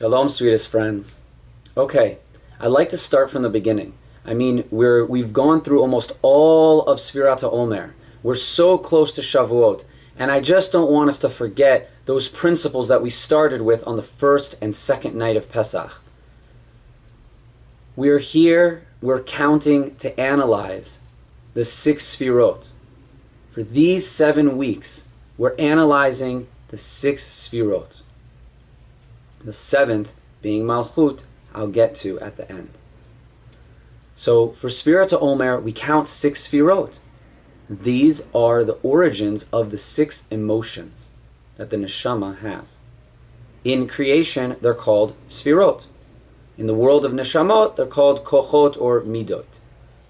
Shalom, sweetest friends. Okay, I'd like to start from the beginning. I mean, we've gone through almost all of Sefirot Omer. We're so close to Shavuot, and I just don't want us to forget those principles that we started with on the first and second night of Pesach. We're here, we're counting to analyze the 6 Sefirot. For these 7 weeks, we're analyzing the 6 Sefirot. The 7th being Malchut, I'll get to at the end. So for Sefirot Omer, we count 6 Sefirot. These are the origins of the 6 emotions that the neshama has. In creation, they're called Sefirot. In the world of neshamot, they're called kochot or midot,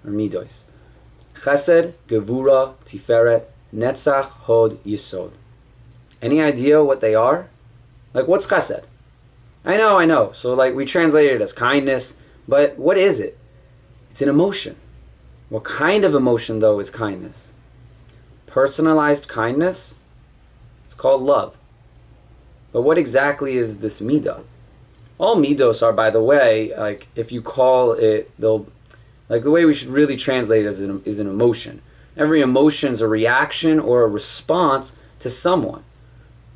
or midos. Chesed, Gevura, Tiferet, Netzach, Hod, Yisod. Any idea what they are? Like, what's chesed? I know. So like we translate it as kindness, but what is it? It's an emotion. What kind of emotion though is kindness? Personalized kindness? It's called love. But what exactly is this midah? All midos are, by the way, like if you call it, they'll, like the way we should really translate it is an emotion. Every emotion is a reaction or a response to someone.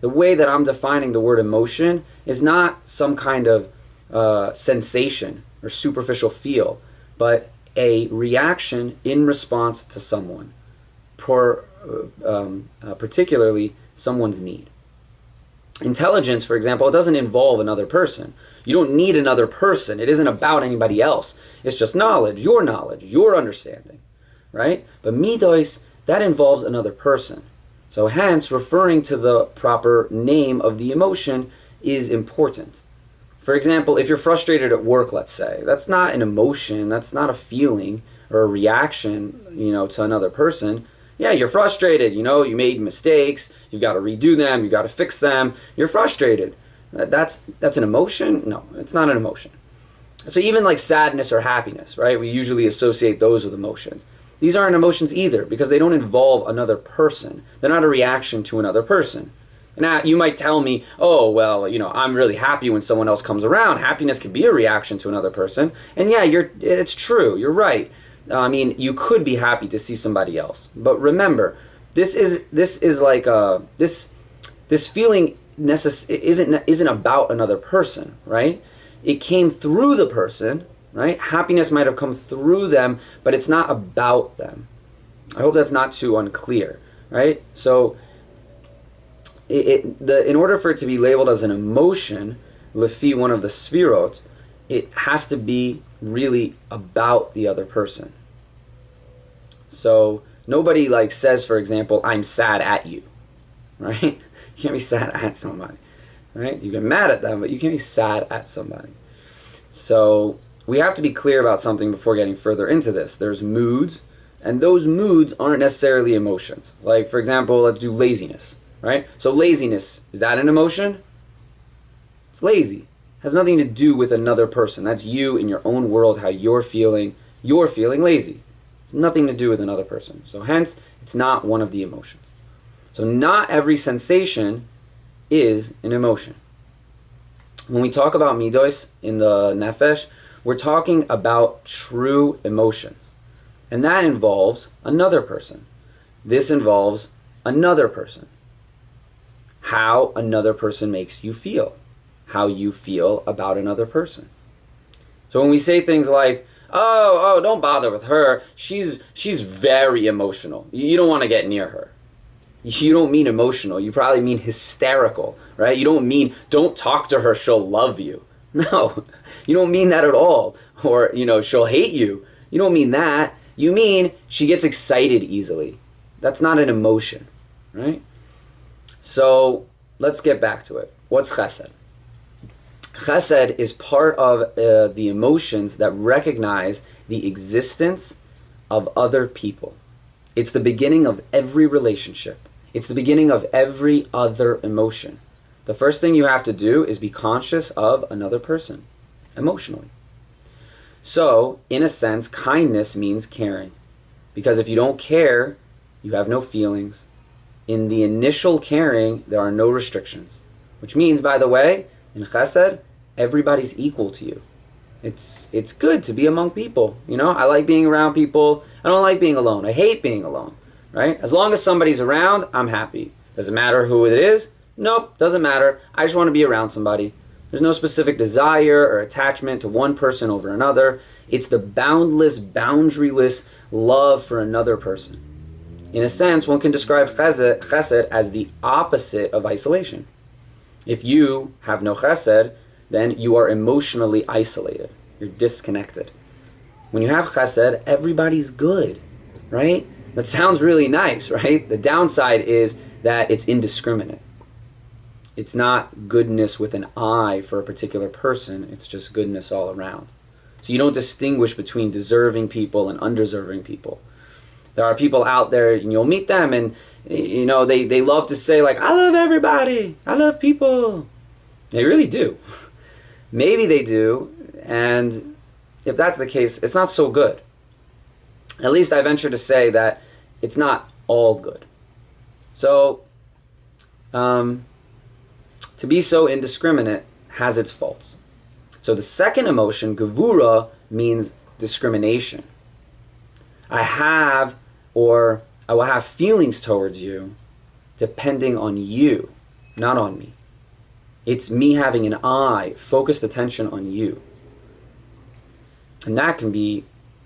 The way that I'm defining the word emotion is not some kind of sensation or superficial feel, but a reaction in response to someone, particularly someone's need. Intelligence, for example, it doesn't involve another person. You don't need another person. It isn't about anybody else. It's just knowledge, your understanding, right? But midos, that involves another person. So hence, referring to the proper name of the emotion is important. For example, if you're frustrated at work, let's say, that's not an emotion, that's not a feeling or a reaction, to another person. Yeah, you're frustrated, you made mistakes, you've got to redo them, you've got to fix them, you're frustrated. That's an emotion? No, it's not an emotion. So even like sadness or happiness, right? We usually associate those with emotions. These aren't emotions either because they don't involve another person. They're not a reaction to another person. Now, you might tell me, oh, well, I'm really happy when someone else comes around. Happiness can be a reaction to another person. And yeah, it's true. You're right. I mean, you could be happy to see somebody else. But remember, this feeling isn't about another person, right? It came through the person, right? Happiness might have come through them, but it's not about them. I hope that's not too unclear, right? So, in order for it to be labeled as an emotion, lefi one of the sefirot, it has to be really about the other person. So nobody says, for example, I'm sad at you, right? You can't be sad at somebody, right? You get mad at them, but you can't be sad at somebody. So we have to be clear about something before getting further into this. There's moods, and those moods aren't necessarily emotions. Like, for example, let's do laziness, right? So laziness, is that an emotion? It's lazy. It has nothing to do with another person. That's you in your own world, how you're feeling. You're feeling lazy. It's nothing to do with another person. So hence, it's not one of the emotions. So not every sensation is an emotion. When we talk about midos in the nefesh, we're talking about true emotions. And that involves another person. This involves another person. How another person makes you feel. How you feel about another person. So when we say things like, oh, don't bother with her. She's very emotional. You don't want to get near her. You don't mean emotional. You probably mean hysterical, right? You don't mean don't talk to her, she'll love you. No, you don't mean that at all. Or, she'll hate you. You don't mean that. You mean she gets excited easily. That's not an emotion, right? So let's get back to it. What's chesed? Chesed is part of the emotions that recognize the existence of other people. It's the beginning of every relationship. It's the beginning of every other emotion. The first thing you have to do is be conscious of another person, emotionally. So, in a sense, kindness means caring. Because if you don't care, you have no feelings. In the initial caring, there are no restrictions. Which means, by the way, in chesed, everybody's equal to you. It's good to be among people. I like being around people. I don't like being alone. I hate being alone, right? As long as somebody's around, I'm happy. Does it matter who it is? Nope, doesn't matter. I just want to be around somebody. There's no specific desire or attachment to one person over another. It's the boundless, boundaryless love for another person. In a sense, one can describe chesed as the opposite of isolation. If you have no chesed, then you are emotionally isolated. You're disconnected. When you have chesed, everybody's good, right? That sounds really nice, right? The downside is that it's indiscriminate. It's not goodness with an eye for a particular person. It's just goodness all around. So you don't distinguish between deserving people and undeserving people. There are people out there, and you'll meet them, and they love to say, like, I love everybody. I love people. They really do. Maybe they do, and if that's the case, it's not so good. At least I venture to say that it's not all good. So, to be so indiscriminate has its faults. So the second emotion, gevura, means discrimination. I will have feelings towards you depending on you, not on me. It's me having an eye, focused attention on you. And that can be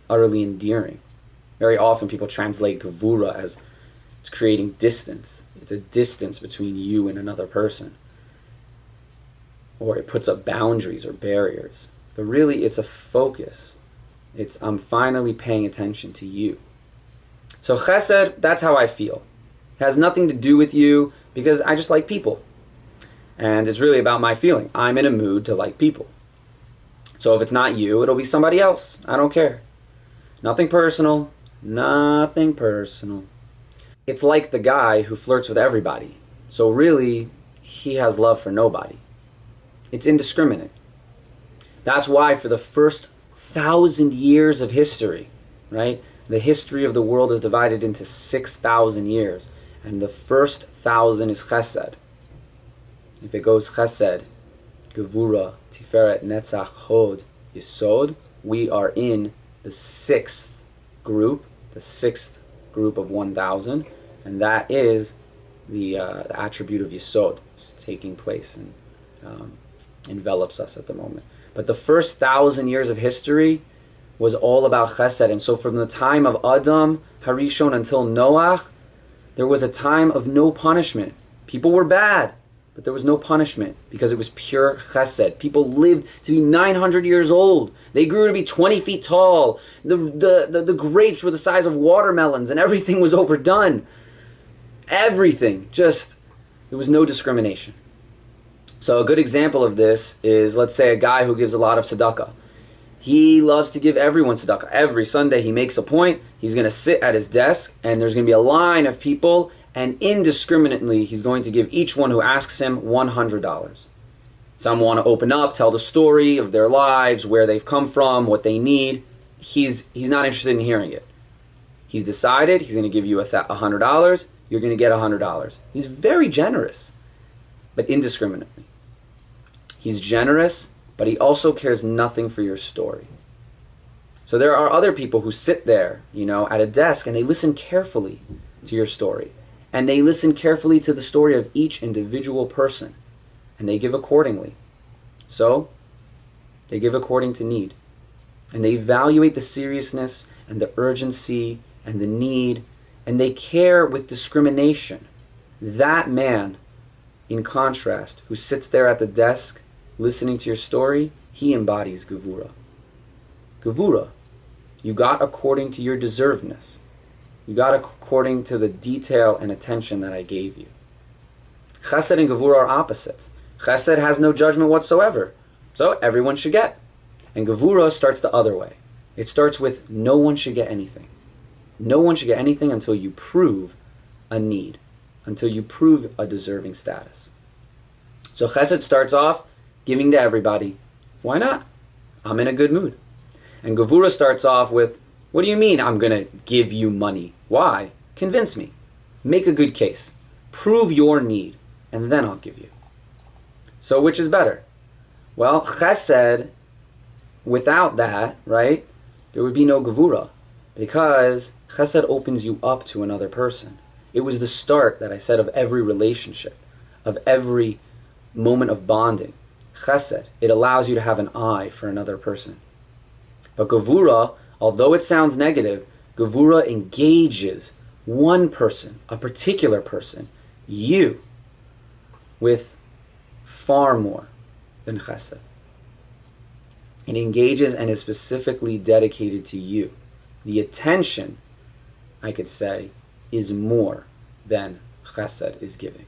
utterly endearing. Very often people translate gevura as it's creating distance. It's a distance between you and another person. Or it puts up boundaries or barriers. But really it's a focus. It's I'm finally paying attention to you. So chesed, that's how I feel. It has nothing to do with you because I just like people. And it's really about my feeling. I'm in a mood to like people. So if it's not you, it'll be somebody else. I don't care. Nothing personal. Nothing personal. It's like the guy who flirts with everybody. So really, he has love for nobody. It's indiscriminate. That's why for the first 1,000 years of history, right? The history of the world is divided into 6,000 years. And the first 1,000 is chesed. If it goes chesed, gevura, tiferet, netzach, hod, yesod, we are in the sixth group of 1,000, and that is the attribute of yesod taking place and envelops us at the moment. But the first 1,000 years of history was all about chesed, and so from the time of Adam, Harishon, until Noach, there was a time of no punishment. People were bad, but there was no punishment because it was pure chesed. People lived to be 900 years old. They grew to be 20 feet tall. The grapes were the size of watermelons, and everything was overdone. Everything. Just, there was no discrimination. So a good example of this is, let's say, a guy who gives a lot of tzedakah. He loves to give everyone tzedakah. Every Sunday he makes a point. He's going to sit at his desk, and there's going to be a line of people, and indiscriminately he's going to give each one who asks him $100. Some want to open up, tell the story of their lives, where they've come from, what they need. He's not interested in hearing it. He's decided he's going to give you $100. You're going to get $100. He's very generous, but indiscriminately. He's generous, but he also cares nothing for your story. So there are other people who sit there, at a desk, and they listen carefully to your story. And they listen carefully to the story of each individual person. And they give accordingly. So, they give according to need. And they evaluate the seriousness and the urgency and the need. And they care with discrimination. That man, in contrast, who sits there at the desk listening to your story, he embodies gevura. Gevura. You got according to your deservedness. You got according to the detail and attention that I gave you. Chesed and gevura are opposites. Chesed has no judgment whatsoever, so everyone should get. And gevura starts the other way. It starts with no one should get anything. No one should get anything until you prove a need, until you prove a deserving status. So chesed starts off giving to everybody. Why not? I'm in a good mood. And gevura starts off with, what do you mean I'm going to give you money? Why? Convince me. Make a good case. Prove your need, and then I'll give you. So which is better? Well, chesed, without that, right, there would be no gevura, because chesed opens you up to another person. It was the start, that I said, of every relationship, of every moment of bonding. Chesed, it allows you to have an eye for another person. But gevura, although it sounds negative, gevura engages one person, a particular person, you, with far more than chesed. It engages and is specifically dedicated to you. The attention, I could say, is more than chesed is giving.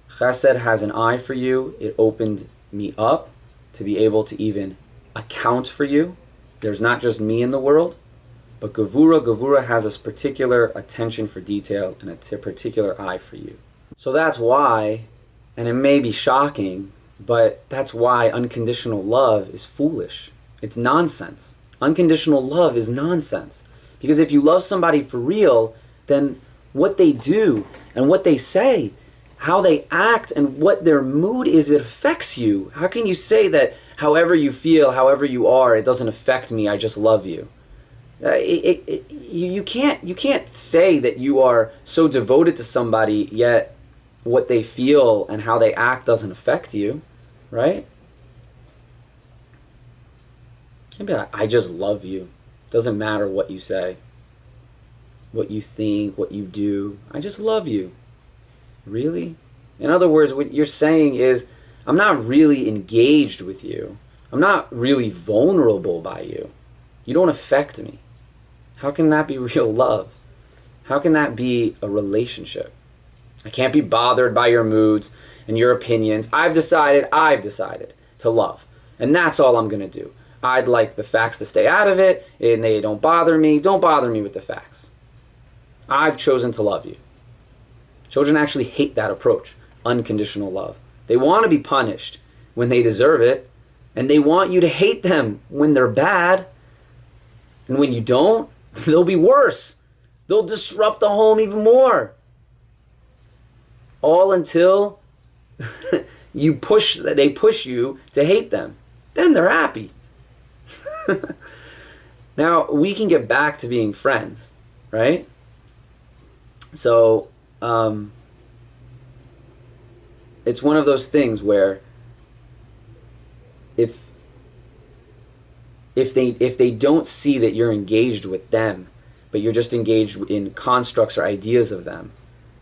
Chesed has an eye for you. It opened me up to be able to even account for you. There's not just me in the world, but Gevura has this particular attention for detail and a particular eye for you. So that's why, and it may be shocking, but that's why unconditional love is foolish. It's nonsense. Unconditional love is nonsense. Because if you love somebody for real, then what they do and what they say, how they act and what their mood is, it affects you. How can you say that however you feel, however you are, it doesn't affect me, I just love you? You can't say that you are so devoted to somebody, yet what they feel and how they act doesn't affect you, right? You can't be like, I just love you. Doesn't matter what you say, what you think, what you do. I just love you. Really? In other words, what you're saying is, I'm not really engaged with you. I'm not really vulnerable by you. You don't affect me. How can that be real love? How can that be a relationship? I can't be bothered by your moods and your opinions. I've decided to love. And that's all I'm going to do. I'd like the facts to stay out of it, and they don't bother me. Don't bother me with the facts. I've chosen to love you. Children actually hate that approach, unconditional love. They want to be punished when they deserve it, and they want you to hate them when they're bad. And when you don't, they'll be worse. They'll disrupt the home even more. All until they push you to hate them. Then they're happy. Now, we can get back to being friends, right? So, it's one of those things where if they don't see that you're engaged with them, but you're just engaged in constructs or ideas of them,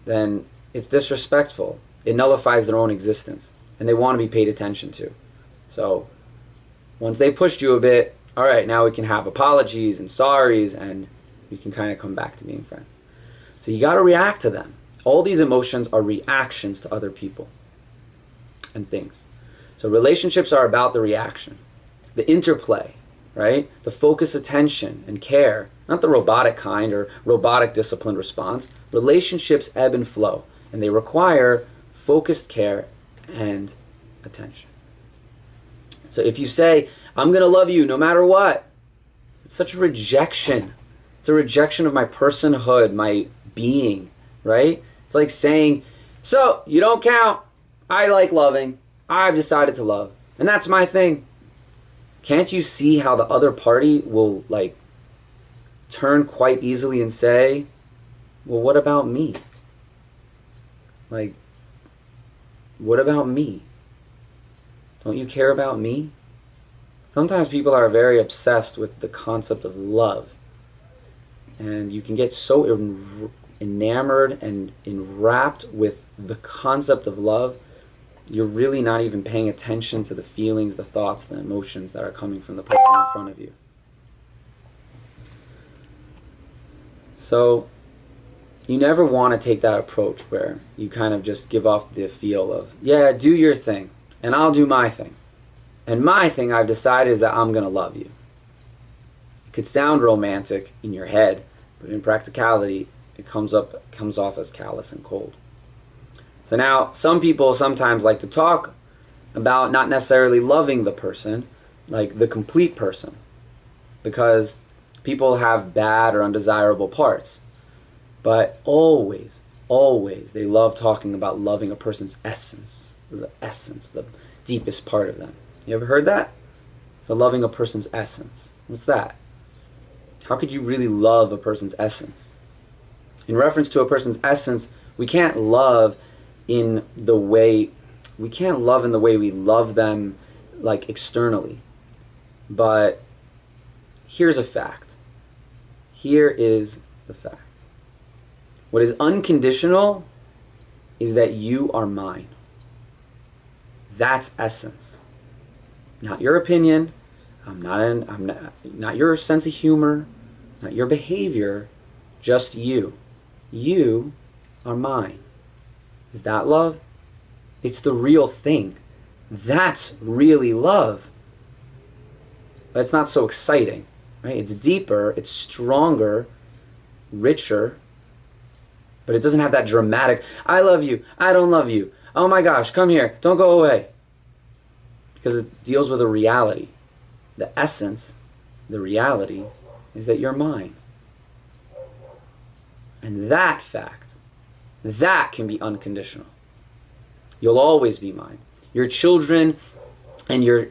then it's disrespectful. It nullifies their own existence, and they want to be paid attention to. So once they pushed you a bit, all right, now we can have apologies and sorries, and we can kind of come back to being friends. So you got to react to them. All these emotions are reactions to other people and things. So relationships are about the reaction, the interplay, right? The focused attention and care, not the robotic kind or robotic disciplined response. Relationships ebb and flow, and they require focused care and attention. So if you say, I'm going to love you no matter what, it's such a rejection. It's a rejection of my personhood, my being, right? It's like saying, so you don't count. I like loving. I've decided to love. And that's my thing. Can't you see how the other party will turn quite easily and say, well, what about me? What about me? Don't you care about me? Sometimes people are very obsessed with the concept of love. And you can get so enamored and enwrapped with the concept of love, you're really not even paying attention to the feelings, the thoughts, the emotions that are coming from the person in front of you. So you never want to take that approach where you kind of just give off the feel of, yeah, do your thing, and I'll do my thing. And my thing I've decided is that I'm going to love you. It could sound romantic in your head, but in practicality, it comes off as callous and cold. So now, some people sometimes like to talk about not necessarily loving the person, like the complete person, because people have bad or undesirable parts. But always, always, they love talking about loving a person's essence, the deepest part of them. You ever heard that? So loving a person's essence. What's that? How could you really love a person's essence? In reference to a person's essence, we can't love in the way we love them like externally. But here's a fact. Here is the fact. What is unconditional is that you are mine. That's essence. Not your opinion, I'm not your sense of humor, not your behavior, just you. You are mine. Is that love? It's the real thing. That's really love. But it's not so exciting, right? It's deeper, it's stronger, richer, but it doesn't have that dramatic, I love you, I don't love you, oh my gosh, come here, don't go away. Because it deals with a reality. The essence, the reality, is that you're mine. And that fact, that can be unconditional. You'll always be mine. Your children and your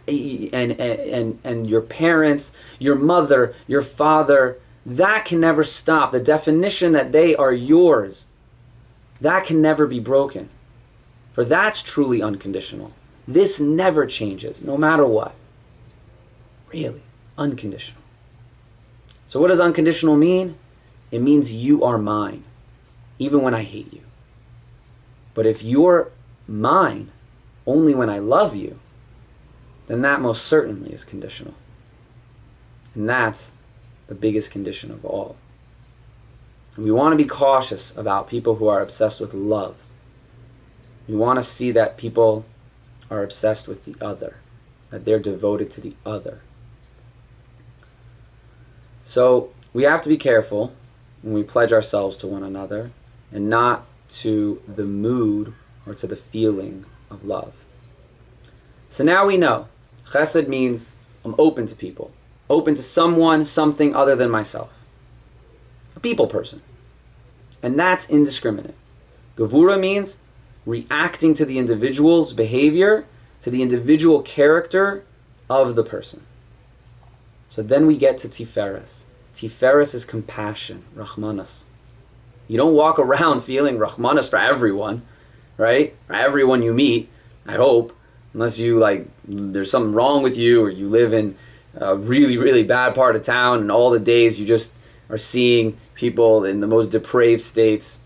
parents, your mother, your father, that can never stop. The definition that they are yours, that can never be broken. For that's truly unconditional. This never changes, no matter what. Really, unconditional. So what does unconditional mean? It means you are mine, even when I hate you. But if you're mine only when I love you, then that most certainly is conditional. And that's the biggest condition of all. And we want to be cautious about people who are obsessed with love. We want to see that people are obsessed with the other, that they're devoted to the other. So we have to be careful when we pledge ourselves to one another and not to the mood or to the feeling of love. So now we know chesed means I'm open to people, open to someone, something other than myself, a people person, and that's indiscriminate. Gevura means reacting to the individual's behavior, to the individual character of the person. So then we get to Tiferes. Tiferes is compassion, Rahmanas. You don't walk around feeling Rahmanas for everyone, right? For everyone you meet, I hope. Unless you, there's something wrong with you, or you live in a really, really bad part of town, and all the days you just are seeing people in the most depraved states,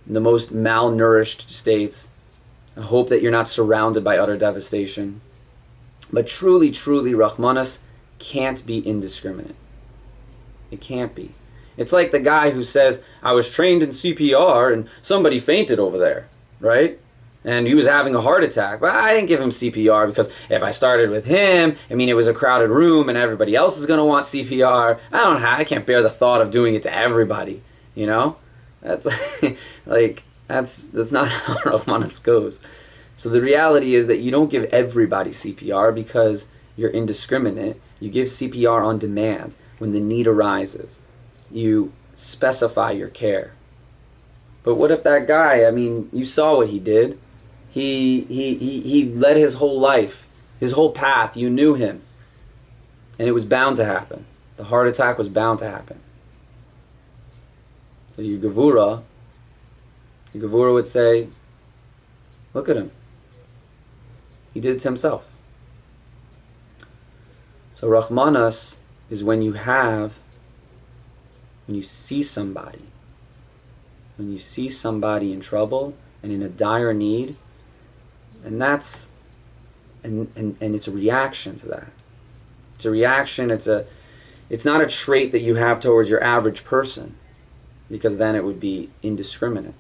in the most malnourished states. I hope that you're not surrounded by utter devastation. But truly, truly, Rahmanas can't be indiscriminate. It can't be. It's like the guy who says, I was trained in CPR and somebody fainted over there, right? And he was having a heart attack. But I didn't give him CPR because if I started with him, it was a crowded room and everybody else is going to want CPR. I can't bear the thought of doing it to everybody, you know? That's that's not how Rahmanas goes. So the reality is that you don't give everybody CPR because you're indiscriminate. You give CPR on demand when the need arises. You specify your care. But what if that guy, you saw what he did. He led his whole life, his whole path. You knew him. And it was bound to happen. The heart attack was bound to happen. So your Gevura would say, look at him. He did it to himself. So Rahmanas is when you see somebody in trouble and in a dire need, and it's a reaction to that. It's a reaction. It's not a trait that you have towards your average person, because then it would be indiscriminate.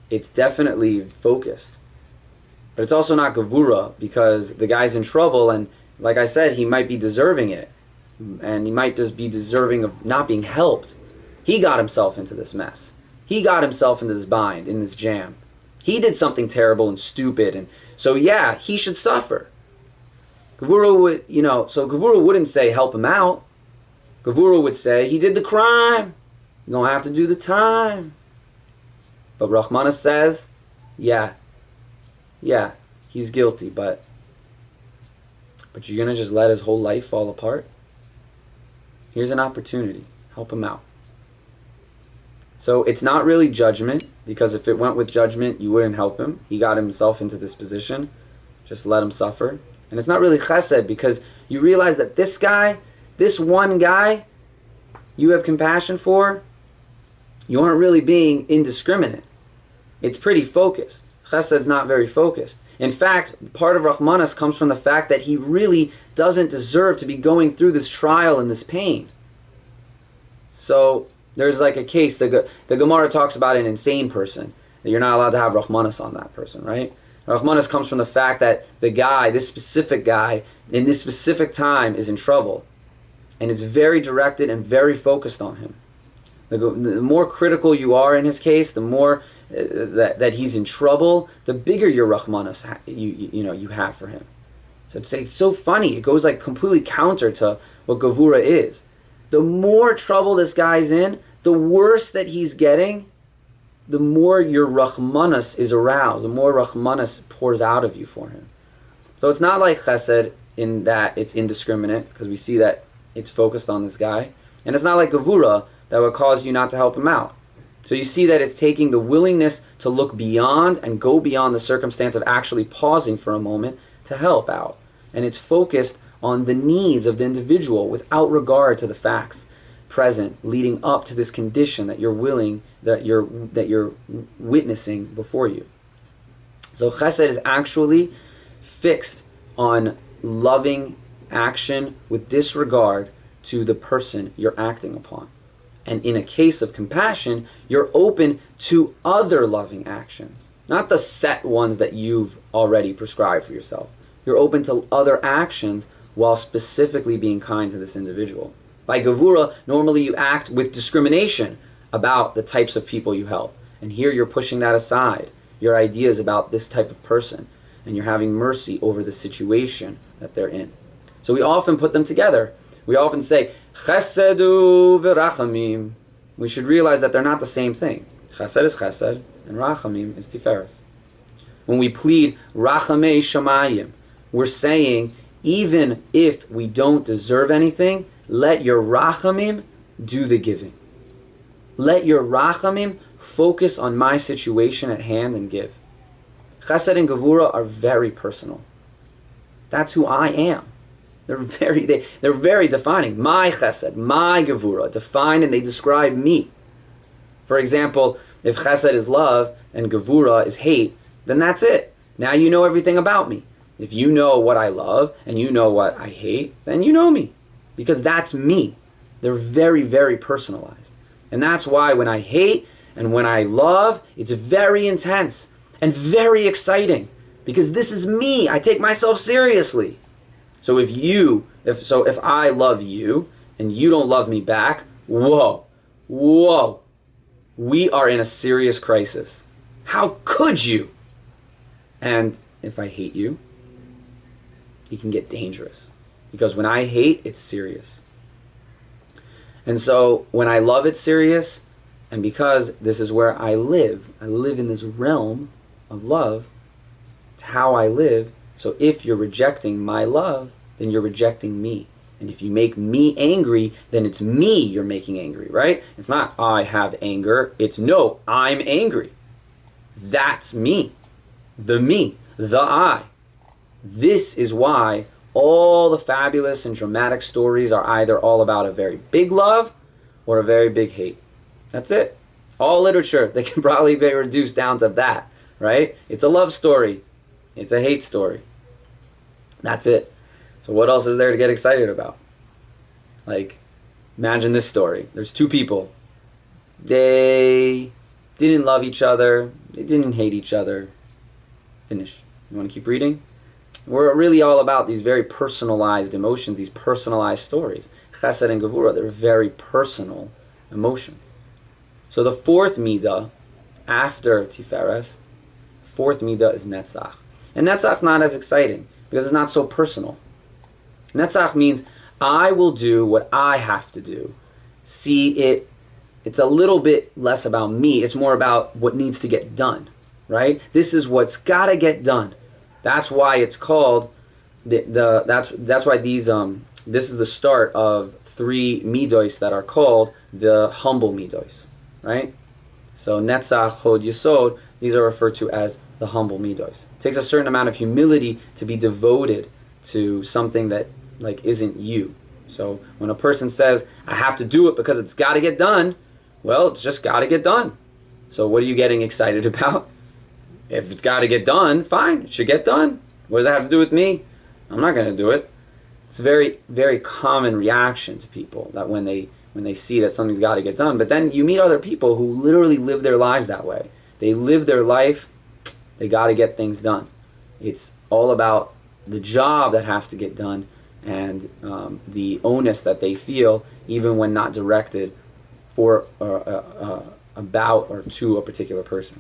It's definitely focused. But it's also not Gevura, because the guy's in trouble, and like I said, he might be deserving it. And he might just be deserving of not being helped. He got himself into this mess. He got himself into this bind, in this jam. He did something terrible and stupid, and so yeah, he should suffer. Gevura wouldn't say help him out. Gevura would say he did the crime. You're going to have to do the time. But Rahmanas says, yeah, he's guilty, but But you're going to just let his whole life fall apart? Here's an opportunity. Help him out. So it's not really judgment, because if it went with judgment, you wouldn't help him. He got himself into this position. Just let him suffer. And it's not really chesed, because you realize that this guy, this one guy you have compassion for, you aren't really being indiscriminate. It's pretty focused. Chesed's not very focused. In fact, part of Rahmanas comes from the fact that he really doesn't deserve to be going through this trial and this pain. So there's like a case, the Gemara talks about an insane person, that you're not allowed to have Rahmanas on that person, right? Rahmanas comes from the fact that the guy, this specific guy, in this specific time is in trouble. And it's very directed and very focused on him. The more critical you are in his case, the more that he's in trouble, the bigger your Rahmanas you have for him. So it's so funny. It goes like completely counter to what Gavura is. The more trouble this guy's in, the worse that he's getting, the more your Rahmanas is aroused, the more Rahmanas pours out of you for him. So it's not like Chesed in that it's indiscriminate, because we see that it's focused on this guy. And it's not like Gavura that would cause you not to help him out. So you see that it's taking the willingness to look beyond and go beyond the circumstance of actually pausing for a moment to help out. And it's focused on the needs of the individual without regard to the facts present leading up to this condition that you're witnessing before you. So chesed is actually fixed on loving action with disregard to the person you're acting upon. And in a case of compassion, you're open to other loving actions, not the set ones that you've already prescribed for yourself. You're open to other actions while specifically being kind to this individual. By Gavura, normally you act with discrimination about the types of people you help. And here you're pushing that aside, your ideas about this type of person, and you're having mercy over the situation that they're in. So we often put them together. We often say, Chesedu v'rachamim. We should realize that they're not the same thing. Chesed is chesed, and rachamim is tiferes. When we plead rachamei shamayim, we're saying, even if we don't deserve anything, let your rachamim do the giving. Let your rachamim focus on my situation at hand and give. Chesed and Gevura are very personal. That's who I am. They're very defining. My chesed, my gevura, define and they describe me. For example, if chesed is love and gevura is hate, then that's it. Now you know everything about me. If you know what I love and you know what I hate, then you know me. Because that's me. They're very, very personalized. And that's why when I hate and when I love, it's very intense and very exciting. Because this is me. I take myself seriously. So if I love you and you don't love me back, whoa, we are in a serious crisis. How could you? And if I hate you, it can get dangerous. Because when I hate, it's serious. And so when I love, it's serious. And because this is where I live in this realm of love, it's how I live. So if you're rejecting my love, then you're rejecting me. And if you make me angry, then it's me you're making angry, right? It's not I have anger. It's no, I'm angry. That's me. The I. This is why all the fabulous and dramatic stories are either all about a very big love or a very big hate. That's it. All literature, they can probably be reduced down to that, right? It's a love story. It's a hate story. That's it. So what else is there to get excited about? Like, imagine this story. There's two people. They didn't love each other. They didn't hate each other. Finish. You want to keep reading? We're really all about these very personalized emotions, these personalized stories. Chesed and Gevura, they're very personal emotions. So the fourth midah, after Tiferes, fourth midah is Netzach. And Netzach not as exciting, because it's not so personal. Netzach means I will do what I have to do. It's a little bit less about me. It's more about what needs to get done, right? This is what's got to get done. That's why it's called that's why this is the start of 3 midos that are called the humble midos, right? So netzach, hod, yesod, these are referred to as the humble midos. It takes a certain amount of humility to be devoted to something that like isn't you. So when a person says, I have to do it because it's got to get done, well, it's just got to get done. So what are you getting excited about? If it's got to get done, fine, it should get done. What does that have to do with me? I'm not going to do it. It's a very, very common reaction to people that when they see that something's got to get done. But then you meet other people who literally live their lives that way. They live their life, they got to get things done. It's all about the job that has to get done and the onus that they feel even when not directed for about or to a particular person.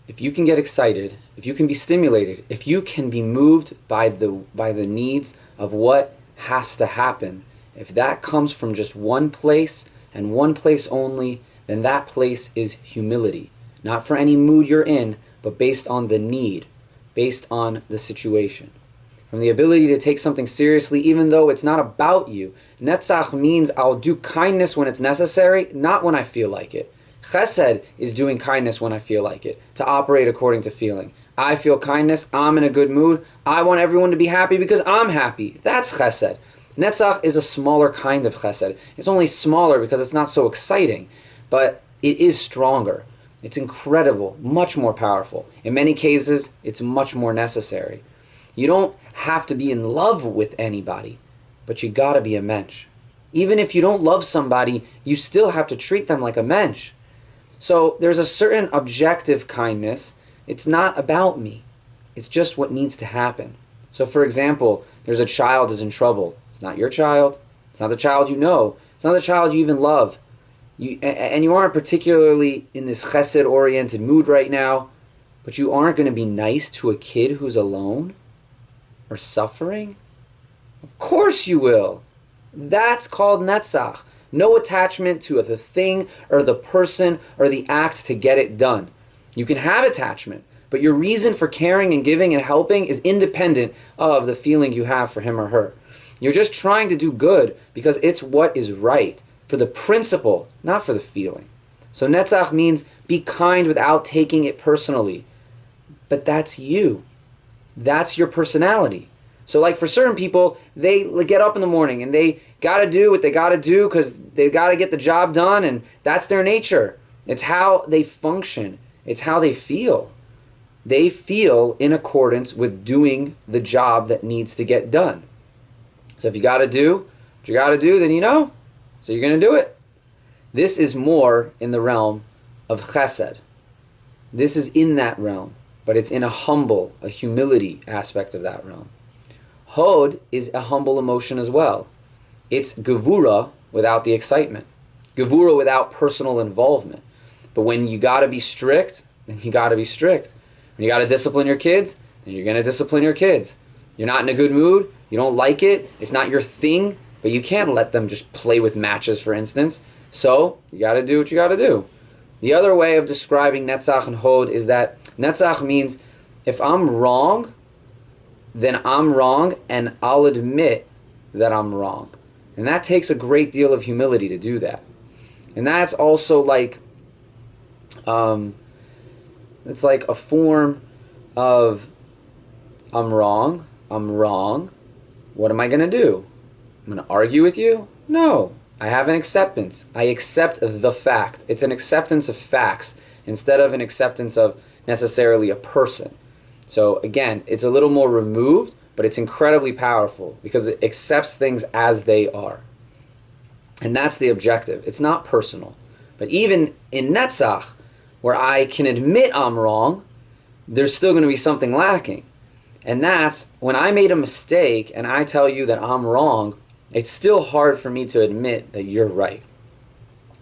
If you can get excited, if you can be stimulated, if you can be moved by the needs of what has to happen, if that comes from just one place and one place only, then that place is humility. Not for any mood you're in, but based on the need, based on the situation. From the ability to take something seriously even though it's not about you. Netzach means I'll do kindness when it's necessary, not when I feel like it. Chesed is doing kindness when I feel like it, to operate according to feeling. I feel kindness, I'm in a good mood, I want everyone to be happy because I'm happy. That's chesed. Netzach is a smaller kind of chesed. It's only smaller because it's not so exciting, but it is stronger. It's incredible, much more powerful. In many cases, it's much more necessary. You don't have to be in love with anybody, but you gotta be a mensch. Even if you don't love somebody, you still have to treat them like a mensch. So there's a certain objective kindness. It's not about me. It's just what needs to happen. So for example, there's a child who's in trouble. It's not your child. It's not the child you know. It's not the child you even love. And you aren't particularly in this chesed-oriented mood right now, but you aren't going to be nice to a kid who's alone or suffering? Of course you will. That's called netzach. No attachment to the thing or the person or the act to get it done. You can have attachment, but your reason for caring and giving and helping is independent of the feeling you have for him or her. You're just trying to do good because it's what is right, for the principle, not for the feeling. So netzach means be kind without taking it personally. But that's you. That's your personality. So like for certain people, they get up in the morning and they got to do what they got to do because they got to get the job done, and that's their nature. It's how they function. It's how they feel. They feel in accordance with doing the job that needs to get done. So if you got to do what you got to do, then you know. So you're going to do it. This is more in the realm of chesed. This is in that realm, but it's in a humble, a humility aspect of that realm. Hod is a humble emotion as well. It's gevura without the excitement. Gevura without personal involvement. But when you got to be strict, then you got to be strict. When you got to discipline your kids, then you're going to discipline your kids. You're not in a good mood, you don't like it, it's not your thing, but you can't let them just play with matches, for instance. So you got to do what you got to do. The other way of describing netzach and hod is that netzach means if I'm wrong, then I'm wrong, and I'll admit that I'm wrong. And that takes a great deal of humility to do that. And that's also like, it's like a form of I'm wrong, what am I going to do? I'm going to argue with you? No. I have an acceptance. I accept the fact. It's an acceptance of facts instead of an acceptance of necessarily a person. So again, it's a little more removed, but it's incredibly powerful because it accepts things as they are. And that's the objective. It's not personal. But even in netzach, where I can admit I'm wrong, there's still going to be something lacking. And that's when I made a mistake and I tell you that I'm wrong, it's still hard for me to admit that you're right.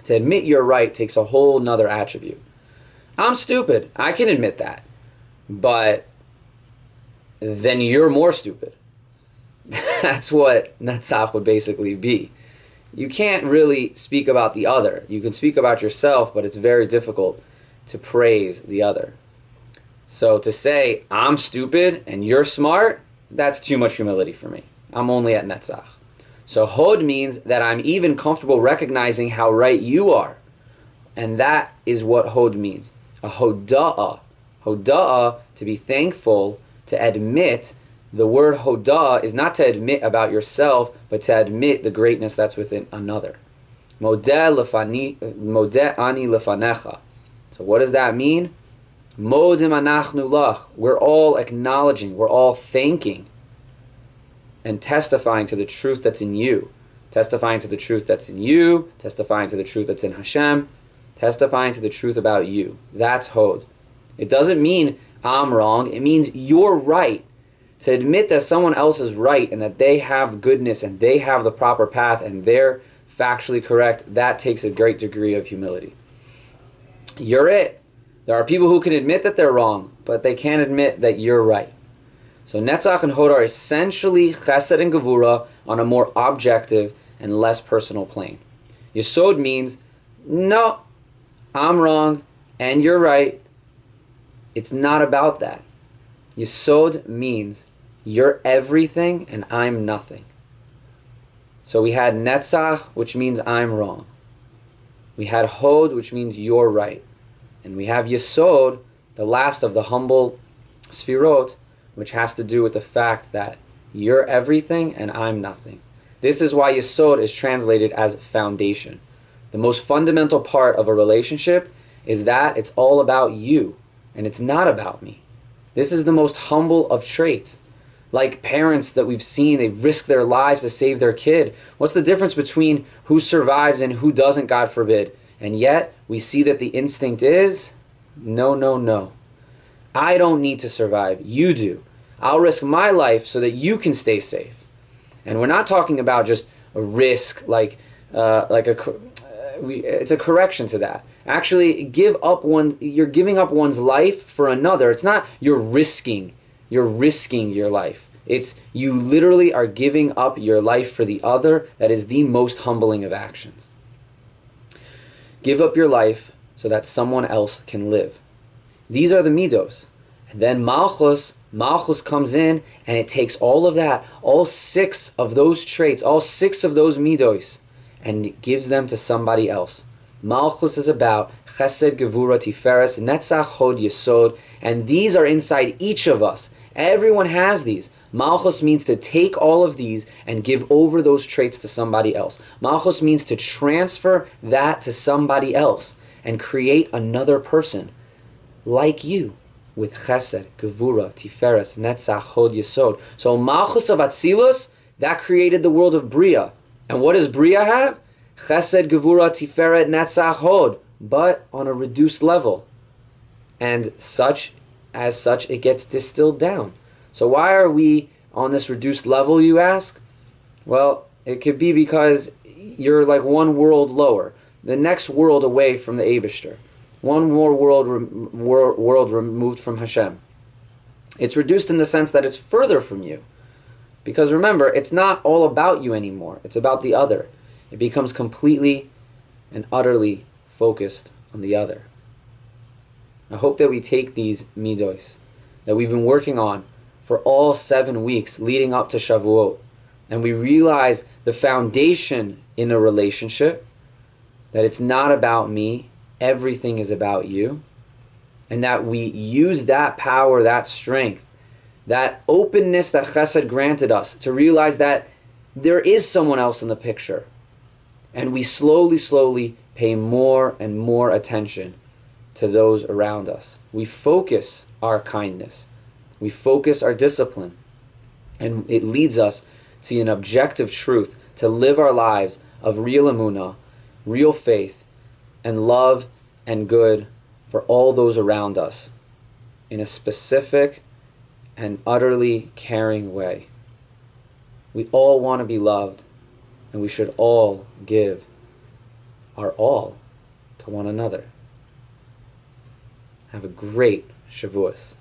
To admit you're right takes a whole nother attribute. I'm stupid. I can admit that. But then you're more stupid. That's what netzach would basically be. You can't really speak about the other. You can speak about yourself, but it's very difficult to praise the other. So to say, I'm stupid and you're smart, that's too much humility for me. I'm only at Netzach. So Hod means that I'm even comfortable recognizing how right you are. And that is what Hod means. A Hoda'ah. Hoda'ah, to be thankful, to admit. The word Hoda'ah is not to admit about yourself, but to admit the greatness that's within another. Modeh ani lefanecha. So what does that mean? Modim anachnu lach. We're all acknowledging, we're all thanking and testifying to the truth that's in you. Testifying to the truth that's in you, testifying to the truth that's in Hashem, testifying to the truth about you. That's Hod. It doesn't mean I'm wrong, it means you're right. To admit that someone else is right and that they have goodness and they have the proper path and they're factually correct, that takes a great degree of humility. You're it. There are people who can admit that they're wrong, but they can't admit that you're right. So Netzach and Hod are essentially Chesed and Gevura on a more objective and less personal plane. Yesod means, no, I'm wrong and you're right. It's not about that. Yesod means you're everything and I'm nothing. So we had Netzach, which means I'm wrong. We had Hod, which means you're right. And we have Yesod, the last of the humble Sefirot, which has to do with the fact that you're everything and I'm nothing. This is why Yesod is translated as foundation. The most fundamental part of a relationship is that it's all about you and it's not about me. This is the most humble of traits. Like parents that we've seen, they risk their lives to save their kid. What's the difference between who survives and who doesn't, God forbid? And yet, we see that the instinct is, no, no, no. I don't need to survive. You do. I'll risk my life so that you can stay safe. And we're not talking about just a risk, it's a correction to that. Actually, you're giving up one's life for another. It's not you're risking your life. It's you literally are giving up your life for the other. That is the most humbling of actions. Give up your life so that someone else can live. These are the midos. And then Malchus comes in and it takes all of that, all 6 of those traits, all 6 of those midos, and it gives them to somebody else. Malchus is about Chesed, Gevura, Tiferes, Netzach, Hod, Yesod, and these are inside each of us. Everyone has these. Malchus means to take all of these and give over those traits to somebody else. Malchus means to transfer that to somebody else and create another person like you with Chesed, Gevura, Tiferes, Netzach, Hod, Yesod. So Malchus of Atzilus, that created the world of Bria. And what does Bria have? Chesed, Gevura, Tiferet, Netzach, Hod, but on a reduced level. And as such, it gets distilled down. So why are we on this reduced level, you ask? Well, it could be because you're like one world lower, the next world away from the Eibishter, one more world removed from Hashem. It's reduced in the sense that it's further from you. Because remember, it's not all about you anymore. It's about the other. It becomes completely and utterly focused on the other. I hope that we take these midos that we've been working on for all 7 weeks leading up to Shavuot, and we realize the foundation in a relationship, that it's not about me, everything is about you, and that we use that power, that strength, that openness that Chesed granted us to realize that there is someone else in the picture. And we slowly pay more and more attention to those around us. We focus our kindness. We focus our discipline. And it leads us to an objective truth, to live our lives of real emunah, real faith, and love and good for all those around us in a specific and utterly caring way. We all want to be loved, and we should all give our all to one another. Have a great Shavuos.